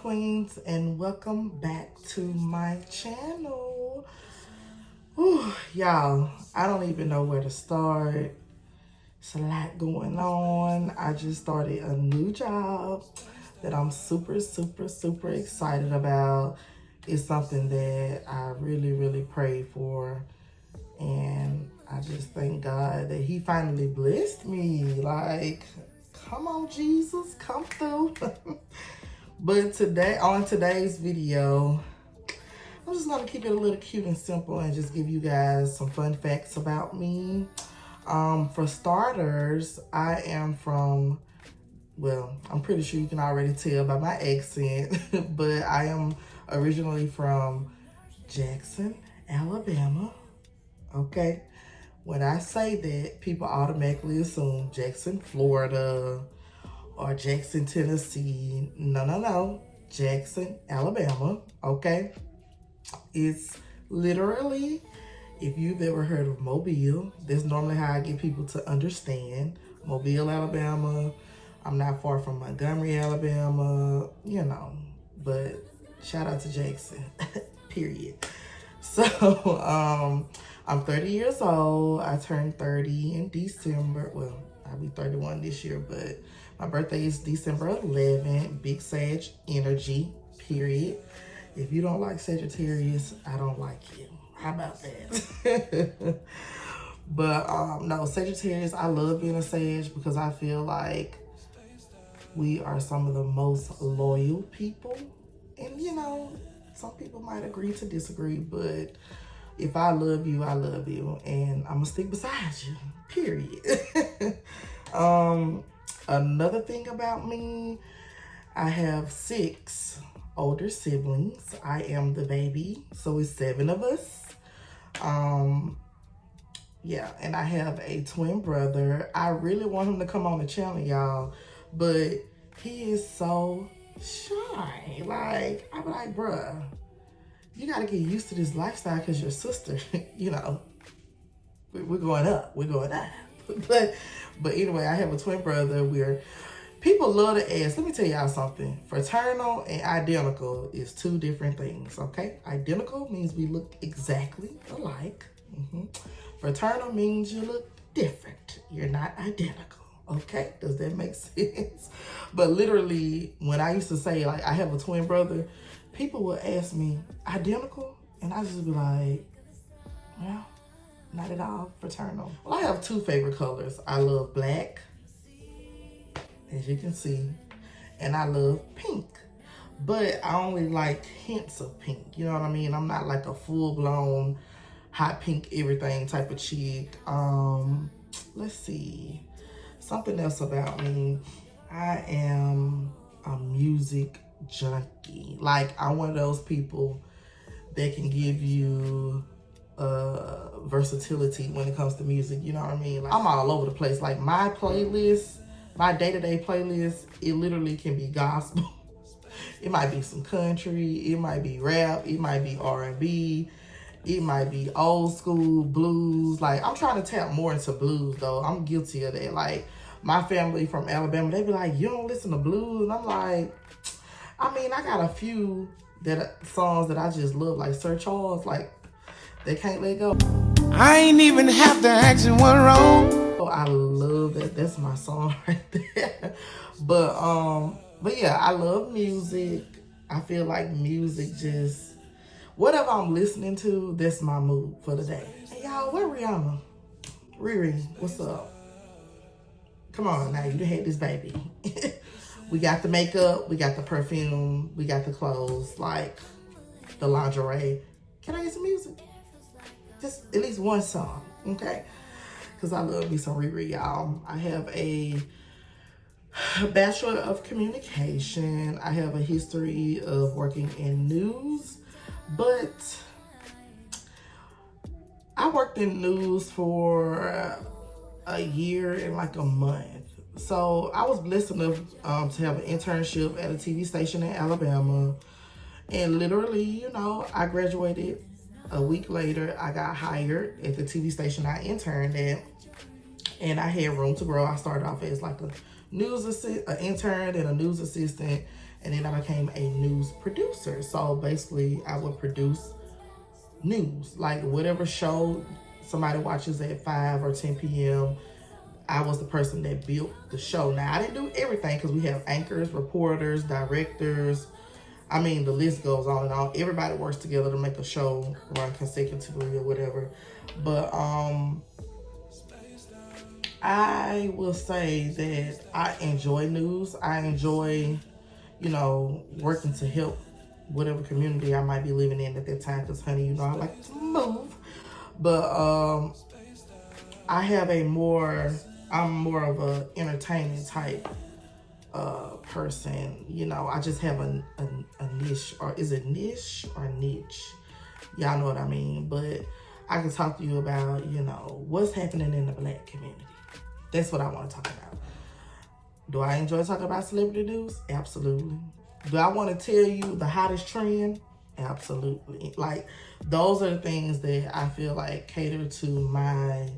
queens, and welcome back to my channel. Whew, y'all, I don't even know where to start. It's a lot going on. I just started a new job that I'm super excited about. It's something that I really prayed for, and I just thank God that he finally blessed me. Like, come on, Jesus, come through. But today, on today's video, I'm just gonna keep it a little cute and simple and just give you guys some fun facts about me. For starters, I am from, well, I'm pretty sure you can already tell by my accent, but I am originally from Jackson, Alabama. Okay. When I say that, people automatically assume Jackson, Florida, or Jackson, Tennessee. No. Jackson, Alabama. Okay. It's literally, if you've ever heard of Mobile, that's normally how I get people to understand. Mobile, Alabama. I'm not far from Montgomery, Alabama, you know, but shout out to Jackson, period. So, I'm 30 years old. I turned 30 in December. Well, I'll be 31 this year, but my birthday is December 11th. Big Sag energy, period. If you don't like Sagittarius, I don't like you. How about that? But no, Sagittarius, I love being a Sag because I feel like we are some of the most loyal people. And you know, some people might agree to disagree, but if I love you, I love you. And I'm gonna stick beside you, period. Another thing about me, I have 6 older siblings. I am the baby, so it's 7 of us. Yeah, and I have a twin brother. I really want him to come on the channel, y'all, but he is so shy. Like, I'm like, bruh, you gotta get used to this lifestyle because your sister, you know, we're going up, But anyway, I have a twin brother. People love to ask, let me tell y'all something. Fraternal and identical is 2 different things, okay? Identical means we look exactly alike. Fraternal means you look different. You're not identical, okay? Does that make sense? But literally, when I used to say, like, I have a twin brother, people would ask me, identical? And I just be like, well, not at all, fraternal. Well, I have 2 favorite colors. I love black, as you can see, and I love pink. But I only like hints of pink, you know what I mean? I'm not like a full-blown hot pink everything type of chick. Let's see. Something else about me. I am a music junkie. Like, I'm one of those people that can give you versatility when it comes to music, you know what I mean? Like, I'm all over the place. Like, my playlist, my day-to-day playlist, it literally can be gospel. It might be some country, it might be rap, it might be R&B, it might be old school blues. Like, I'm trying to tap more into blues though. I'm guilty of that. Like, my family from Alabama, they be like, you don't listen to blues? And I'm like, I mean, I got a few songs that I just love, like Sir Charles, like, They Can't Let Go. I ain't even have to ask you what wrong. Oh, I love that. That's my song right there. But yeah, I love music. I feel like music just, whatever I'm listening to, that's my mood for the day. Hey y'all, where Rihanna? Riri, what's up? Come on now, you done had this baby. We got the makeup, we got the perfume, we got the clothes, like the lingerie. Can I get some music? Just at least one song, okay? Because I love me some Riri, y'all. I have a Bachelor of Communication. I have a history of working in news, but I worked in news for a year and like a month. So I was blessed enough to have an internship at a TV station in Alabama. And literally, you know, I graduated a week later. I got hired at the TV station I interned at, and I had room to grow. I started off as like an intern and a news assistant, And then I became a news producer. So basically I would produce news, like whatever show somebody watches at 5 or 10 p.m. I was the person that built the show. Now, I didn't do everything because we have anchors, reporters, directors. I mean, the list goes on and on. Everybody works together to make a show run consecutively or whatever. But I will say that I enjoy news. I enjoy, you know, working to help whatever community I might be living in at that time. Because, honey, you know, I like to move. But I have I'm more of a entertainment type person. You know, I just have a niche, or is it niche or niche? Y'all know what I mean. But I can talk to you about, you know, what's happening in the Black community. That's what I want to talk about. Do I enjoy talking about celebrity news? Absolutely. Do I want to tell you the hottest trend? Absolutely. Like, those are the things that I feel like cater to my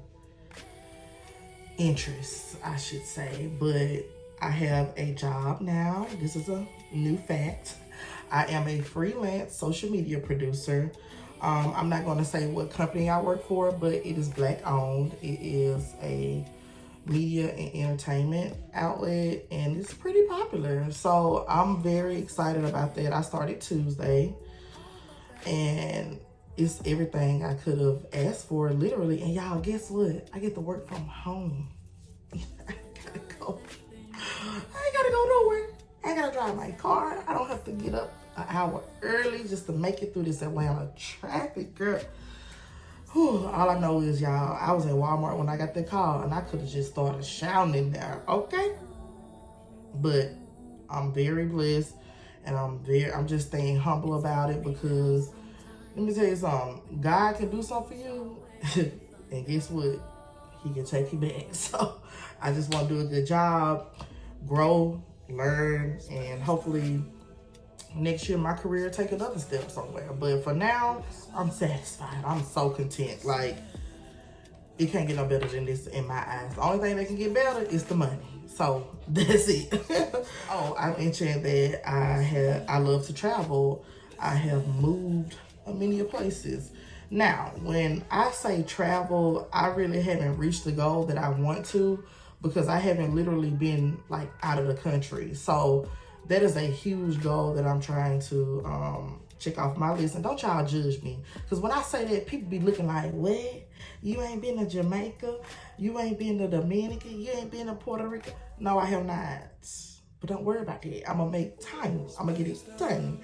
interests, I should say. But I have a job now. This is a new fact. I am a freelance social media producer. I'm not going to say what company I work for, but it is Black owned. It is a media and entertainment outlet, and it's pretty popular. So I'm very excited about that. I started Tuesday, and it's everything I could have asked for, literally. And y'all, guess what? I get to work from home. I ain't gotta go nowhere. I ain't gotta drive my car. I don't have to get up an hour early just to make it through this Atlanta traffic, girl. Whew, all I know is, y'all, I was at Walmart when I got that call, and I could have just started shouting there, okay? But I'm very blessed, and I'm just staying humble about it, because let me tell you something. God can do something for you, and guess what? He can take you back. So I just want to do a good job, grow, learn, and hopefully next year my career take another step somewhere. But for now, I'm satisfied. I'm so content. Like, it can't get no better than this in my eyes. The only thing that can get better is the money. So that's it. Oh, I mentioned that I love to travel. I have moved many places. Now, when I say travel, I really haven't reached the goal that I want to, because I haven't literally been like out of the country. So that is a huge goal that I'm trying to check off my list. And don't y'all judge me, because when I say that, people be looking like, what? You ain't been to Jamaica? You ain't been to Dominican? You ain't been to Puerto Rico? No, I have not. But don't worry about that. I'm gonna make time. I'm gonna get it done.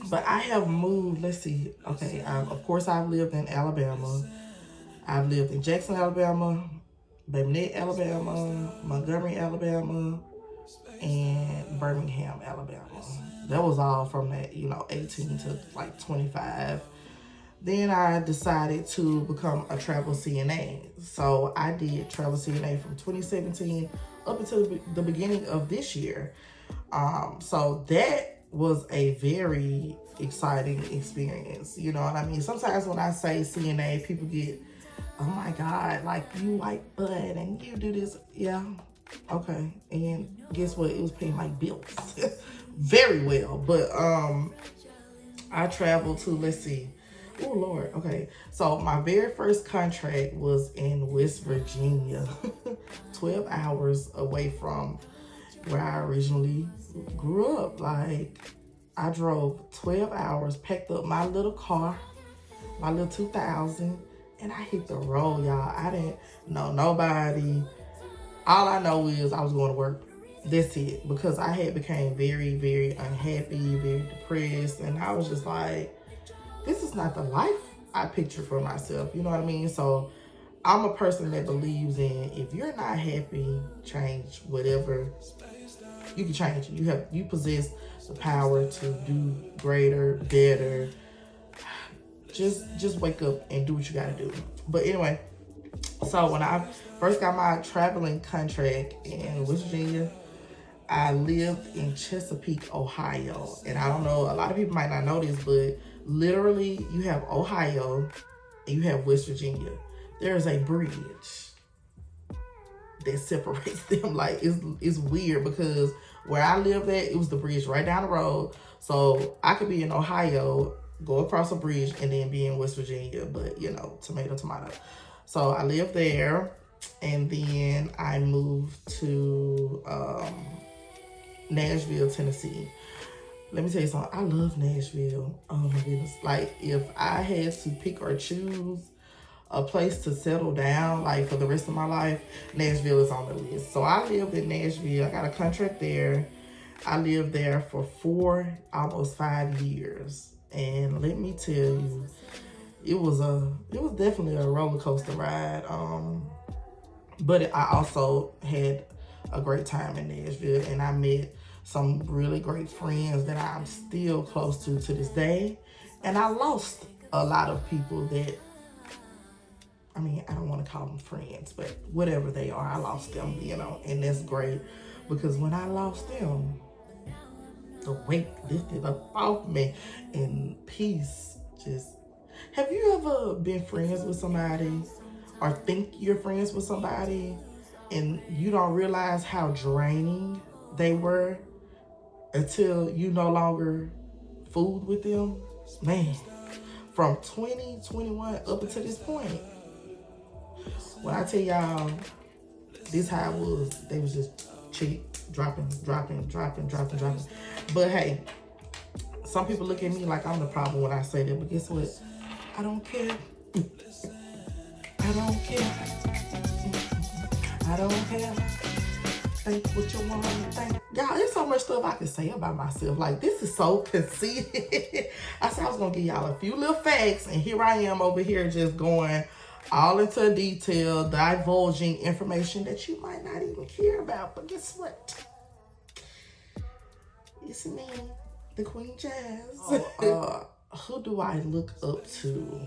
But I have moved, let's see. Okay, of course I've lived in Alabama. I've lived in Jackson, Alabama, Bainette, Alabama, Montgomery, Alabama, and Birmingham, Alabama. That was all from that, 18 to like 25. Then I decided to become a travel CNA. So I did travel CNA from 2017 up until the beginning of this year. So that was a very exciting experience. You know what I mean? Sometimes when I say CNA, people get, oh my God, like, you wipe butt and you do this. Yeah, okay. And guess what? It was paying my bills very well. But I traveled to, let's see. Oh, Lord. Okay. So my very first contract was in West Virginia, 12 hours away from where I originally grew up. Like, I drove 12 hours, packed up my little car, my little 2000, and I hit the road, y'all. I didn't know nobody. All I know is I was going to work. That's it. Because I had became very, very unhappy, very depressed, and I was just like, this is not the life I picture for myself. You know what I mean? So I'm a person that believes in, if you're not happy, change whatever. You can change it. You possess the power to do greater, better. Just wake up and do what you gotta do. But anyway, so when I first got my traveling contract in West Virginia, I lived in Chesapeake, Ohio. And I don't know, a lot of people might not know this, but literally you have Ohio and you have West Virginia. There's a bridge that separates them. Like, it's weird, because Where I lived at, it was the bridge right down the road. So I could be in Ohio, go across a bridge, and then be in West Virginia. But, you know, tomato, tomato. So I lived there. And then I moved to Nashville, Tennessee. Let me tell you something. I love Nashville. Oh my goodness. Like, if I had to pick or choose a place to settle down, like for the rest of my life, Nashville is on the list. So I lived in Nashville. I got a contract there. I lived there for almost 5 years. And let me tell you, it was definitely a roller coaster ride. But I also had a great time in Nashville, and I met some really great friends that I'm still close to this day. And I lost a lot of people that, I mean, I don't want to call them friends, but whatever they are, I lost them, you know, and that's great, because when I lost them, the weight lifted up off me and peace just... Have you ever been friends with somebody or think you're friends with somebody and you don't realize how draining they were until you no longer fooled with them? Man, from 2021 up until this point, when I tell y'all, this how it was, they was just cheap, dropping. But hey, some people look at me like I'm the problem when I say that, but guess what? I don't care. I don't care. I don't care. Think what you want to think. Y'all, there's so much stuff I can say about myself. Like, this is so conceited. I said I was going to give y'all a few little facts, and here I am over here just going all into detail, divulging information that you might not even care about. But guess what? It's me, the Queen Jazz. Who do I look up to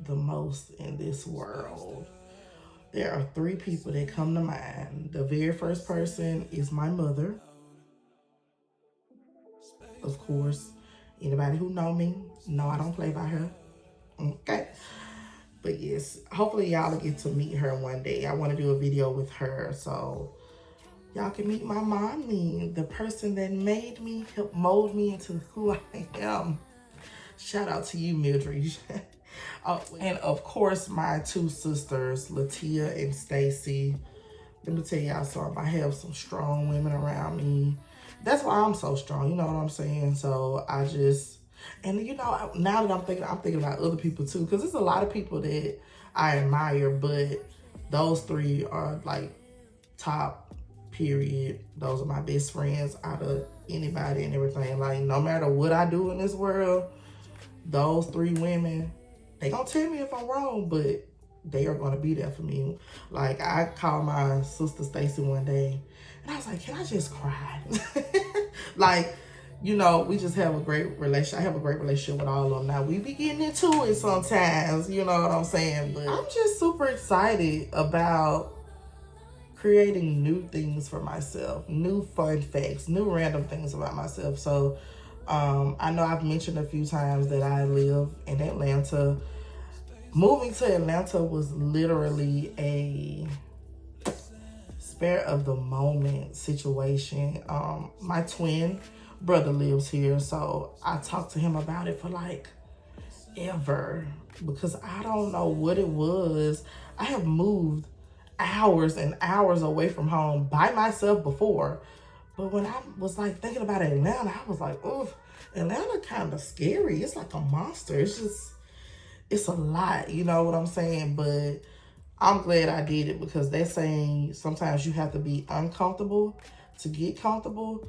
the most in this world? There are 3 people that come to mind. The very first person is my mother. Of course, anybody who know me know I don't play by her. Okay? But yes, hopefully y'all will get to meet her one day. I want to do a video with her so y'all can meet my mommy, the person that made me, helped mold me into who I am. Shout out to you, Mildred. And of course, my 2 sisters, Latia and Stacy. Let me tell y'all something. I have some strong women around me. That's why I'm so strong. You know what I'm saying? So I just, and you know, now that I'm thinking about other people too, because there's a lot of people that I admire, but those 3 are like top, period. Those are my best friends out of anybody and everything. Like, no matter what I do in this world, those 3 women, they gonna tell me if I'm wrong, but they are gonna be there for me. Like, I called my sister Stacy one day, and I was like, can I just cry? Like, you know, we just have a great relationship. I have a great relationship with all of them. Now, we be getting into it sometimes, you know what I'm saying? But I'm just super excited about creating new things for myself, new fun facts, new random things about myself. So, I know I've mentioned a few times that I live in Atlanta. Moving to Atlanta was literally a spur of the moment situation. My twin brother lives here, so I talked to him about it for like ever, because I don't know what it was. I have moved hours and hours away from home by myself before. But when I was like thinking about Atlanta, I was like, oof, Atlanta kind of scary. It's like a monster. It's a lot, you know what I'm saying? But I'm glad I did it, because they're saying sometimes you have to be uncomfortable to get comfortable.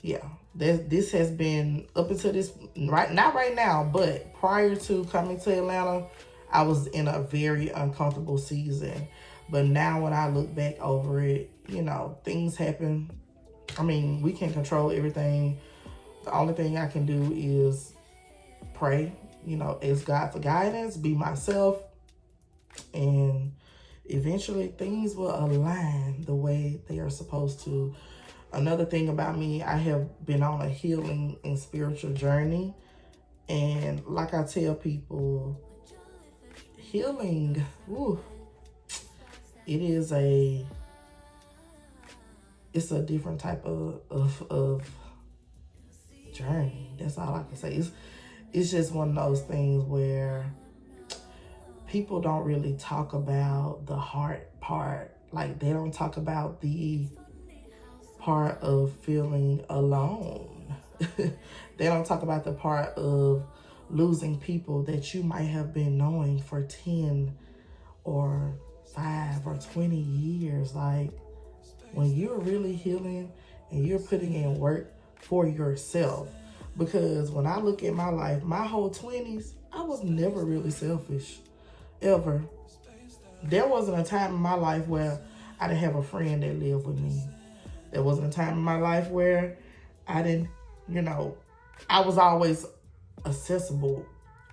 Yeah, this has been up until this, not right now, but prior to coming to Atlanta, I was in a very uncomfortable season. But now when I look back over it, you know, things happen. I mean, we can't control everything. The only thing I can do is pray, you know, ask God for guidance, be myself, and eventually things will align the way they are supposed to. Another thing about me, I have been on a healing and spiritual journey. And like I tell people, healing, it is a it's a different type of journey. That's all I can say. It's just one of those things where people don't really talk about the heart part. Like, they don't talk about the part of feeling alone. They don't talk about the part of losing people that you might have been knowing for 10 or 5 or 20 years. Like, when you're really healing and you're putting in work for yourself. Because when I look at my life, my whole 20s, I was never really selfish, ever. There wasn't a time in my life where I didn't have a friend that lived with me. There wasn't a time in my life where I didn't, I was always accessible,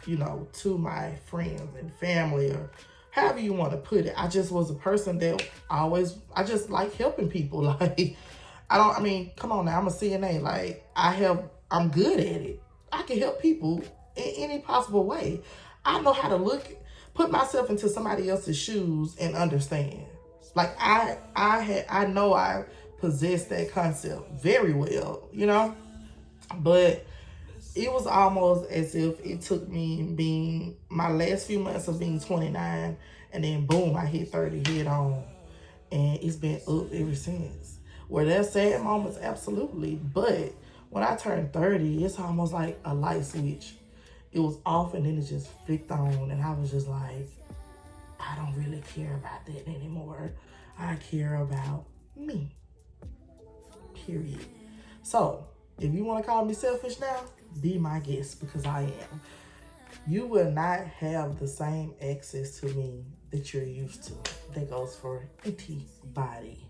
to my friends and family, or however you want to put it. I just was a person that I just like helping people. Like, come on now, I'm a CNA. Like, I'm good at it. I can help people in any possible way. I know how to put myself into somebody else's shoes and understand. Like, I know I possess that concept very well, but it was almost as if it took me being my last few months of being 29, and then boom, I hit 30 head on, and it's been up ever since. Were there sad moments? Absolutely. But when I turned 30, it's almost like a light switch. It was off and then it just flicked on, and I was just like, I don't really care about that anymore. I care about me. Period. So, if you want to call me selfish now, be my guest, because I am. You will not have the same access to me that you're used to. That goes for anybody.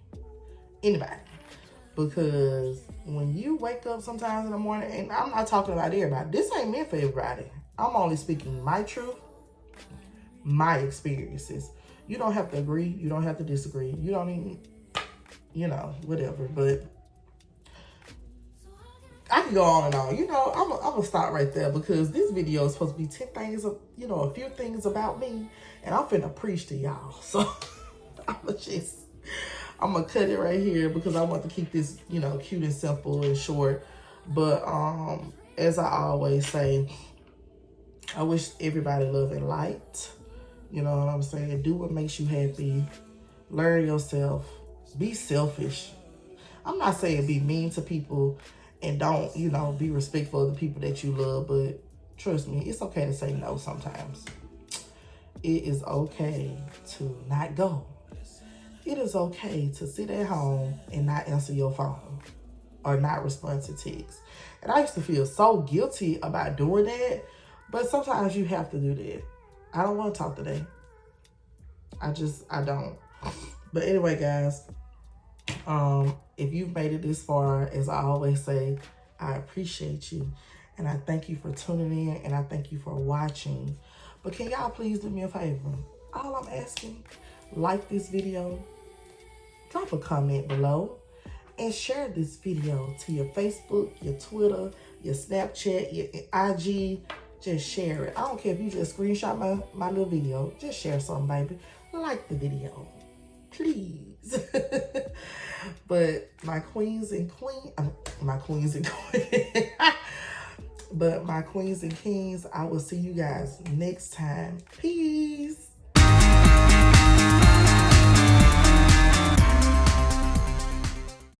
Because when you wake up sometimes in the morning, and I'm not talking about everybody. This ain't meant for everybody. I'm only speaking my truth, my experiences. You don't have to agree. You don't have to disagree. You don't even, whatever. But I can go on and on. I'm going to stop right there, because this video is supposed to be 10 things, a few things about me. And I'm finna preach to y'all. So I'm going to cut it right here, because I want to keep this, cute and simple and short. But as I always say, I wish everybody love and light. You know what I'm saying? Do what makes you happy. Learn yourself. Be selfish. I'm not saying be mean to people and don't, be respectful of the people that you love. But trust me, it's okay to say no sometimes. It is okay to not go. It is okay to sit at home and not answer your phone or not respond to texts. And I used to feel so guilty about doing that. But sometimes you have to do that. I don't want to talk today. I don't. But anyway, guys, if you've made it this far, as I always say, I appreciate you. And I thank you for tuning in, and I thank you for watching. But can y'all please do me a favor? All I'm asking, like this video, drop a comment below, and share this video to your Facebook, your Twitter, your Snapchat, your IG. Just share it. I don't care if you just screenshot my little video. Just share something, baby. Like the video, please. But my queens and but my queens and kings, I will see you guys next time. Peace.